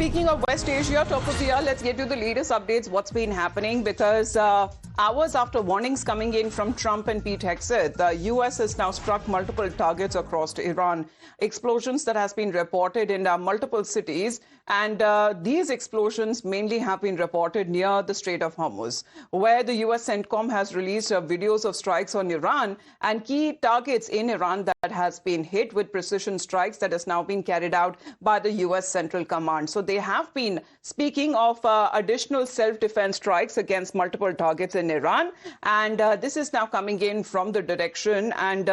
Speaking of West Asia, top of the hour, let's get to the latest updates, what's been happening, because hours after warnings coming in from Trump and Pete Hegseth, the U.S. has now struck multiple targets across Iran. Explosions that has been reported in multiple cities, and these explosions mainly have been reported near the Strait of Hormuz, where the U.S. CENTCOM has released videos of strikes on Iran and key targets in Iran that has been hit with precision strikes that has now been carried out by the U.S. Central Command. So they have been speaking of additional self-defense strikes against multiple targets in Iran, and this is now coming in from the direction and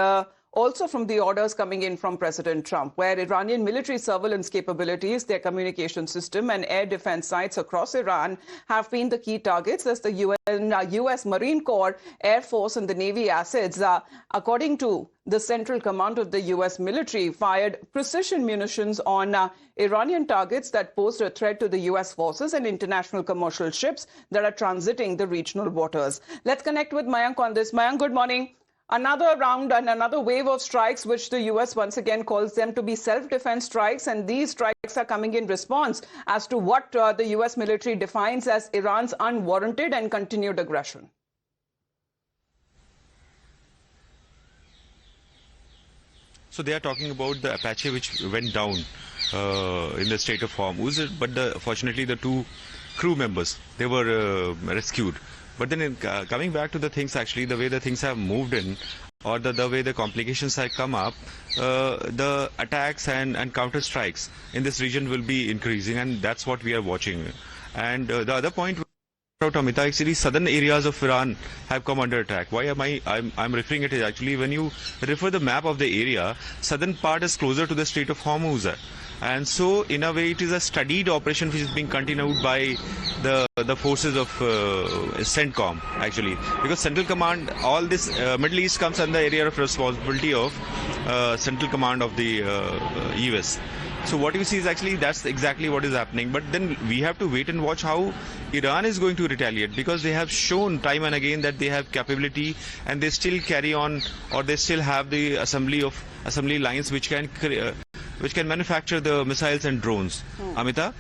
also from the orders coming in from President Trump, where Iranian military surveillance capabilities, their communication system and air defense sites across Iran have been the key targets as the U.S. Marine Corps, Air Force and the Navy assets, according to the Central Command of the U.S. military, fired precision munitions on Iranian targets that posed a threat to the U.S. forces and international commercial ships that are transiting the regional waters. Let's connect with Mayank on this. Mayank, good morning. Another round and another wave of strikes, which the U.S. once again calls them to be self-defense strikes. And these strikes are coming in response as to what the U.S. military defines as Iran's unwarranted and continued aggression. So they are talking about the Apache which went down in the Strait of Hormuz, but fortunately the two crew members, they were rescued. But then coming back to the things, actually, the way the things have moved in, or the way the complications have come up, the attacks and counter strikes in this region will be increasing, and that's what we are watching. And the other point, Amita, actually, southern areas of Iran have come under attack. Why am I'm referring it is actually when you refer the map of the area, southern part is closer to the Strait of Hormuz. And so, in a way, it is a studied operation which is being continued by the forces of CENTCOM, actually. Because Central Command, all this Middle East comes under the area of responsibility of Central Command of the US. So what you see is actually that's exactly what is happening. But then we have to wait and watch how Iran is going to retaliate, because they have shown time and again that they have capability and they still carry on, or they still have the assembly lines which can manufacture the missiles and drones. Amita?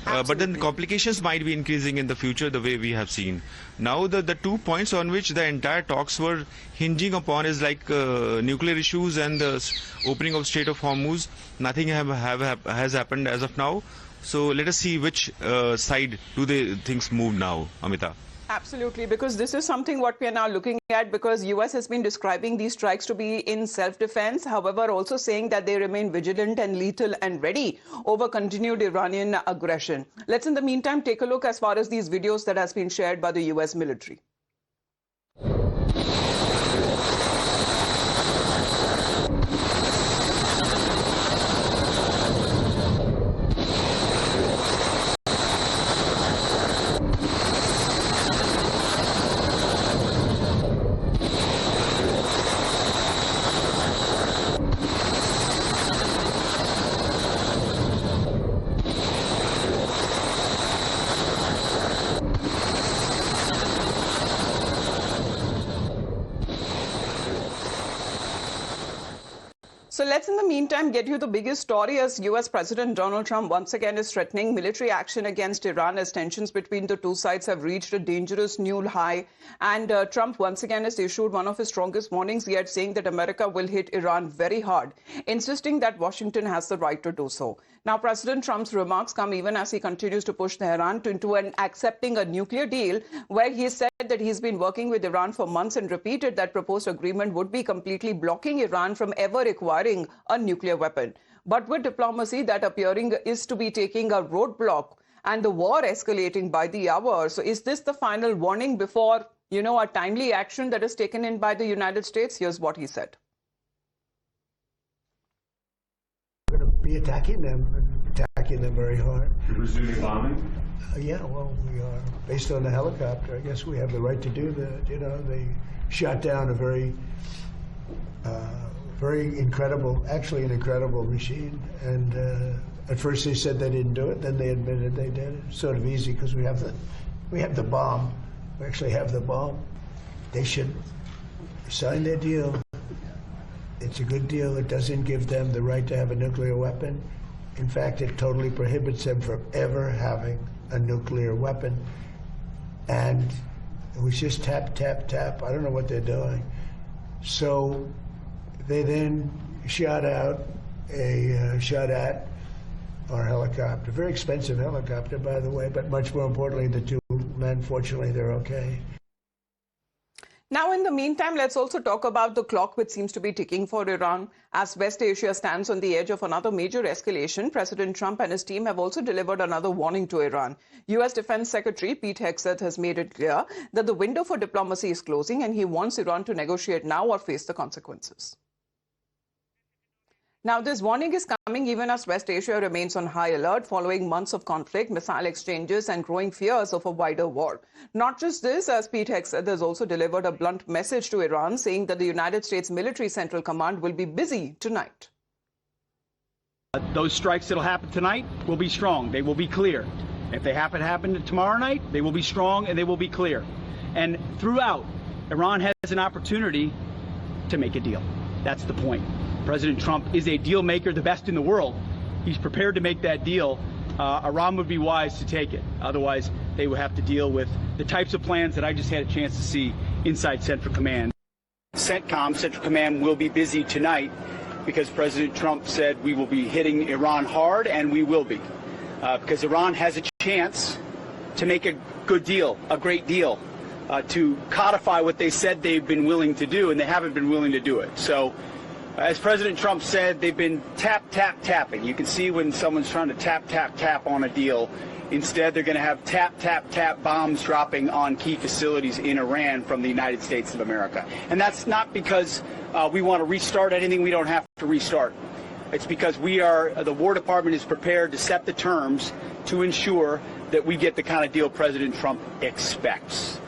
But then complications might be increasing in the future the way we have seen. Now the 2 points on which the entire talks were hinging upon is like nuclear issues and the opening of Strait of Hormuz. Nothing has happened as of now. So let us see which side do things move now, Amita. Absolutely, because this is something what we are now looking at, because U.S. has been describing these strikes to be in self-defense, however, also saying that they remain vigilant and lethal and ready over continued Iranian aggression. Let's, in the meantime, take a look as far as these videos that has been shared by the U.S. military. So let's, in the meantime, get you the biggest story, as U.S. President Donald Trump once again is threatening military action against Iran as tensions between the two sides have reached a dangerous new high. And Trump once again has issued one of his strongest warnings yet, saying that America will hit Iran very hard, insisting that Washington has the right to do so. Now, President Trump's remarks come even as he continues to push Tehran into accepting a nuclear deal, where he said that he's been working with Iran for months and repeated that proposed agreement would be completely blocking Iran from ever acquiring a nuclear weapon. But with diplomacy, that appearing is to be taking a roadblock and the war escalating by the hour. So is this the final warning before, a timely action that is taken in by the United States? Here's what he said. We're going to be attacking them very hard. You're resuming bombing? Yeah, well, we are. Based on the helicopter, I guess we have the right to do that. They shot down a very incredible, actually an incredible machine. And at first they said they didn't do it, then they admitted they did it. It's sort of easy because we have the bomb. We actually have the bomb. They should sign their deal. It's a good deal. It doesn't give them the right to have a nuclear weapon. In fact, it totally prohibits them from ever having a nuclear weapon. And it was just tap, tap, tap. I don't know what they're doing. So they then shot at our helicopter. Very expensive helicopter, by the way, but much more importantly, the two men, fortunately, they're okay. Now, in the meantime, let's also talk about the clock which seems to be ticking for Iran. As West Asia stands on the edge of another major escalation, President Trump and his team have also delivered another warning to Iran. U.S. Defense Secretary Pete Hegseth has made it clear that the window for diplomacy is closing, and he wants Iran to negotiate now or face the consequences. Now, this warning is coming even as West Asia remains on high alert following months of conflict, missile exchanges and growing fears of a wider war. Not just this, as Pete Hegseth has also delivered a blunt message to Iran saying that the United States Military Central Command will be busy tonight. Those strikes that will happen tonight will be strong. They will be clear. If they happen tomorrow night, they will be strong and they will be clear. And throughout, Iran has an opportunity to make a deal. That's the point. President Trump is a deal maker, the best in the world. He's prepared to make that deal. Iran would be wise to take it. Otherwise, they would have to deal with the types of plans that I just had a chance to see inside Central Command. CENTCOM, Central Command, will be busy tonight because President Trump said we will be hitting Iran hard, and we will be. Because Iran has a chance to make a good deal, a great deal, to codify what they said they've been willing to do, and they haven't been willing to do it. So, as President Trump said, they've been tapping. You can see when someone's trying to tap on a deal. Instead, they're going to have tap bombs dropping on key facilities in Iran from the United States of America. And that's not because we want to restart anything we don't have to restart. It's because the War Department is prepared to set the terms to ensure that we get the kind of deal President Trump expects.